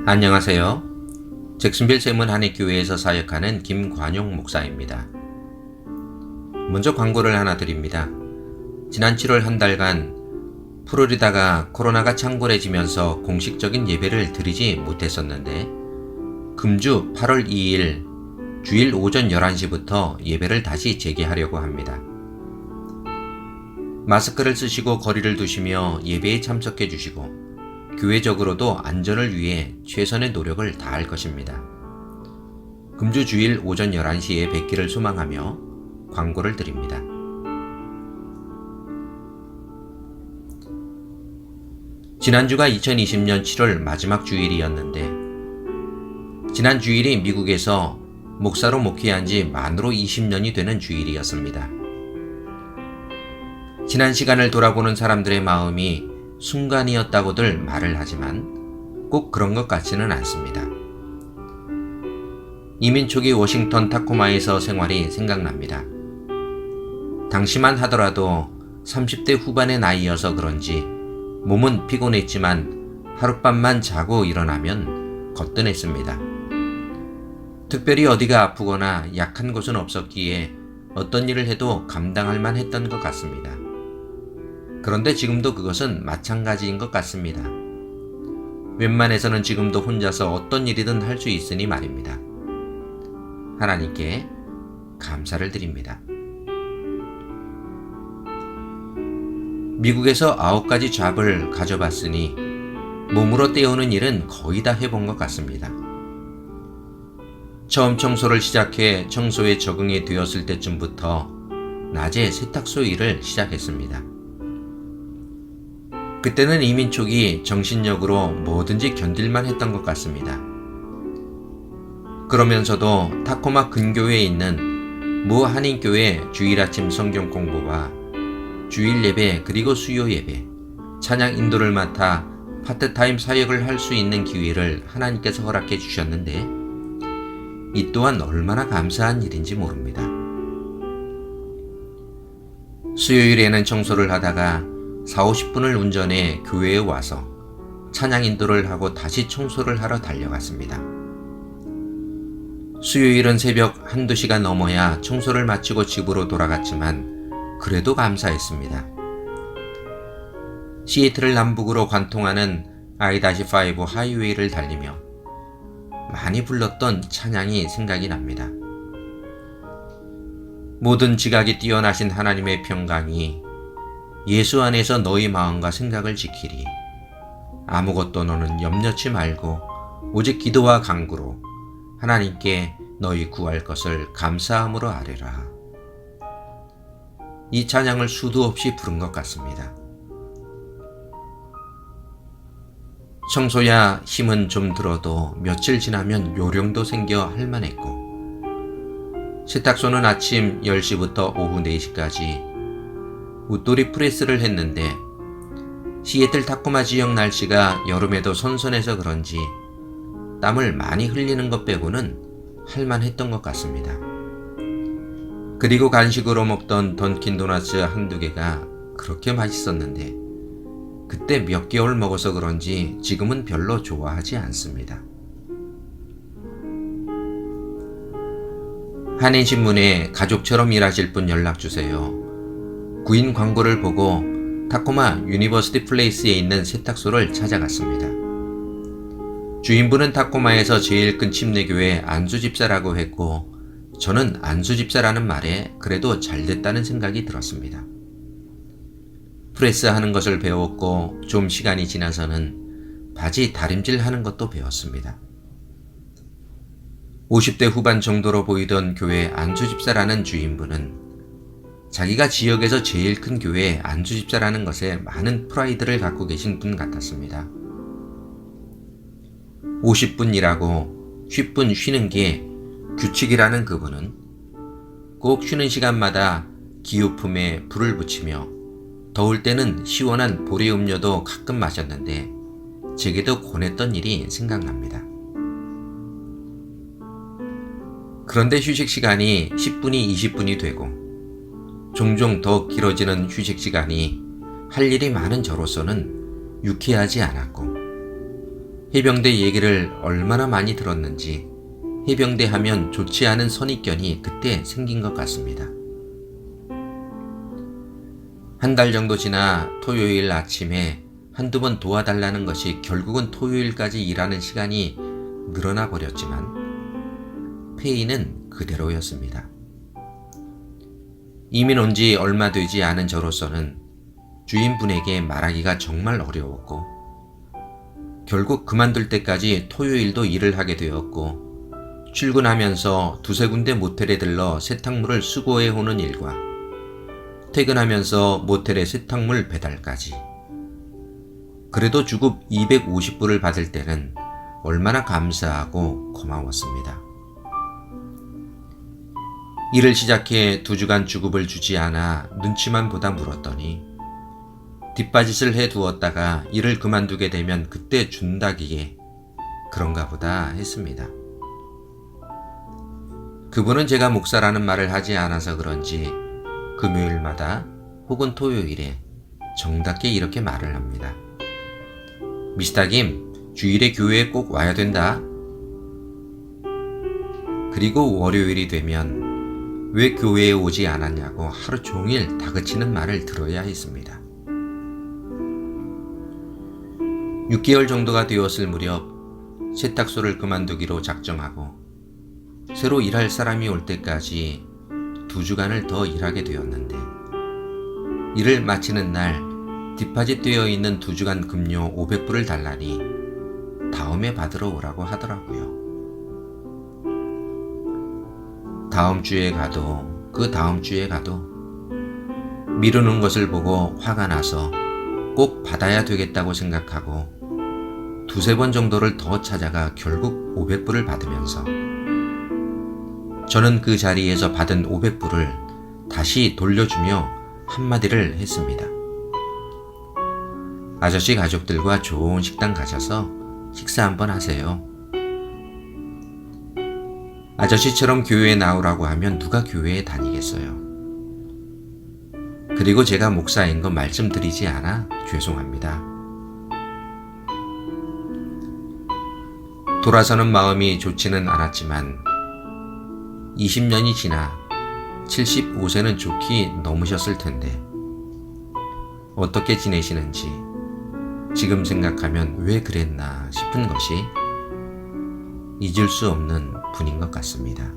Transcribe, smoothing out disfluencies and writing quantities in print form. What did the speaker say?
안녕하세요. 잭슨빌 세문 한인교회에서 사역하는 김관용 목사입니다. 먼저 광고를 하나 드립니다. 지난 7월 한 달간 플로리다가 코로나가 창궐해지면서 공식적인 예배를 드리지 못했었는데 금주 8월 2일 주일 오전 11시부터 예배를 다시 재개하려고 합니다. 마스크를 쓰시고 거리를 두시며 예배에 참석해 주시고 교회적으로도 안전을 위해 최선의 노력을 다할 것입니다. 금주 주일 오전 11시에 뵙기를 소망하며 광고를 드립니다. 지난주가 2020년 7월 마지막 주일이었는데 지난 주일이 미국에서 목사로 목회한 지 만으로 20년이 되는 주일이었습니다. 지난 시간을 돌아보는 사람들의 마음이 순간이었다고들 말을 하지만 꼭 그런 것 같지는 않습니다. 이민 초기 워싱턴 타코마에서 생활이 생각납니다. 당시만 하더라도 30대 후반의 나이여서 그런지 몸은 피곤했지만 하룻밤만 자고 일어나면 거뜬했습니다. 특별히 어디가 아프거나 약한 곳은 없었기에 어떤 일을 해도 감당할 만했던 것 같습니다. 그런데 지금도 그것은 마찬가지인 것 같습니다. 웬만해서는 지금도 혼자서 어떤 일이든 할 수 있으니 말입니다. 하나님께 감사를 드립니다. 미국에서 9가지 잡을 가져봤으니 몸으로 떼우는 일은 거의 다 해본 것 같습니다. 처음 청소를 시작해 청소에 적응이 되었을 때쯤부터 낮에 세탁소 일을 시작했습니다. 그때는 이민 초기 정신력으로 뭐든지 견딜만 했던 것 같습니다. 그러면서도 타코마 근교에 있는 모 한인교회 주일 아침 성경 공부와 주일 예배 그리고 수요 예배, 찬양 인도를 맡아 파트타임 사역을 할 수 있는 기회를 하나님께서 허락해 주셨는데 이 또한 얼마나 감사한 일인지 모릅니다. 수요일에는 청소를 하다가 40-50분을 운전해 교회에 와서 찬양 인도를 하고 다시 청소를 하러 달려갔습니다. 수요일은 새벽 1-2시가 넘어야 청소를 마치고 집으로 돌아갔지만 그래도 감사했습니다. 시애틀을 남북으로 관통하는 I-5 하이웨이를 달리며 많이 불렀던 찬양이 생각이 납니다. 모든 지각이 뛰어나신 하나님의 평강이 예수 안에서 너희 마음과 생각을 지키리. 아무것도 너는 염려치 말고 오직 기도와 간구로 하나님께 너희 구할 것을 감사함으로 아뢰라. 이 찬양을 수도 없이 부른 것 같습니다. 청소야 힘은 좀 들어도 며칠 지나면 요령도 생겨 할만했고 세탁소는 아침 10시부터 오후 4시까지 웃돌이 프레스를 했는데 시애틀 타코마 지역 날씨가 여름에도 선선해서 그런지 땀을 많이 흘리는 것 빼고는 할만했던 것 같습니다. 그리고 간식으로 먹던 던킨 도너츠 1-2개가 그렇게 맛있었는데 그때 몇 개월 먹어서 그런지 지금은 별로 좋아하지 않습니다. 한인신문에 가족처럼 일하실 분 연락주세요. 구인 광고를 보고 타코마 유니버시티 플레이스에 있는 세탁소를 찾아갔습니다. 주인분은 타코마에서 제일 큰 침례교회 안수집사라고 했고 저는 안수집사라는 말에 그래도 잘됐다는 생각이 들었습니다. 프레스하는 것을 배웠고 좀 시간이 지나서는 바지 다림질하는 것도 배웠습니다. 50대 후반 정도로 보이던 교회 안수집사라는 주인분은 자기가 지역에서 제일 큰 교회 안수집사라는 것에 많은 프라이드를 갖고 계신 분 같았습니다. 50분 일하고 10분 쉬는 게 규칙이라는 그분은 꼭 쉬는 시간마다 기우품에 불을 붙이며 더울 때는 시원한 보리 음료도 가끔 마셨는데 제게도 권했던 일이 생각납니다. 그런데 휴식 시간이 10분이 20분이 되고 종종 더 길어지는 휴식 시간이 할 일이 많은 저로서는 유쾌하지 않았고 해병대 얘기를 얼마나 많이 들었는지 해병대 하면 좋지 않은 선입견이 그때 생긴 것 같습니다. 한 달 정도 지나 토요일 아침에 한두 번 도와달라는 것이 결국은 토요일까지 일하는 시간이 늘어나 버렸지만 페이는 그대로였습니다. 이민 온 지 얼마 되지 않은 저로서는 주인분에게 말하기가 정말 어려웠고 결국 그만둘 때까지 토요일도 일을 하게 되었고 출근하면서 두세 군데 모텔에 들러 세탁물을 수거해 오는 일과 퇴근하면서 모텔의 세탁물 배달까지. 그래도 주급 250불을 받을 때는 얼마나 감사하고 고마웠습니다. 일을 시작해 2주간 주급을 주지 않아 눈치만 보다 물었더니 뒷바짓을 해두었다가 일을 그만두게 되면 그때 준다기에 그런가 보다 했습니다. 그분은 제가 목사라는 말을 하지 않아서 그런지 금요일마다 혹은 토요일에 정답게 이렇게 말을 합니다. 미스터 김, 주일에 교회에 꼭 와야 된다. 그리고 월요일이 되면 왜 교회에 오지 않았냐고 하루 종일 다그치는 말을 들어야 했습니다. 6개월 정도가 되었을 무렵 세탁소를 그만두기로 작정하고 새로 일할 사람이 올 때까지 2주간을 더 일하게 되었는데 일을 마치는 날 디파짓 되어 있는 2주간 급료 500불을 달라니 다음에 받으러 오라고 하더라고요. 다음 주에 가도 그 다음 주에 가도 미루는 것을 보고 화가 나서 꼭 받아야 되겠다고 생각하고 2-3번 정도를 더 찾아가 결국 500불을 받으면서 저는 그 자리에서 받은 500불을 다시 돌려주며 한마디를 했습니다. 아저씨 가족들과 좋은 식당 가셔서 식사 한번 하세요. 아저씨처럼 교회에 나오라고 하면 누가 교회에 다니겠어요. 그리고 제가 목사인 거 말씀드리지 않아 죄송합니다. 돌아서는 마음이 좋지는 않았지만 20년이 지나 75세는 좋게 넘으셨을 텐데 어떻게 지내시는지 지금 생각하면 왜 그랬나 싶은 것이 잊을 수 없는 분인 것 같습니다.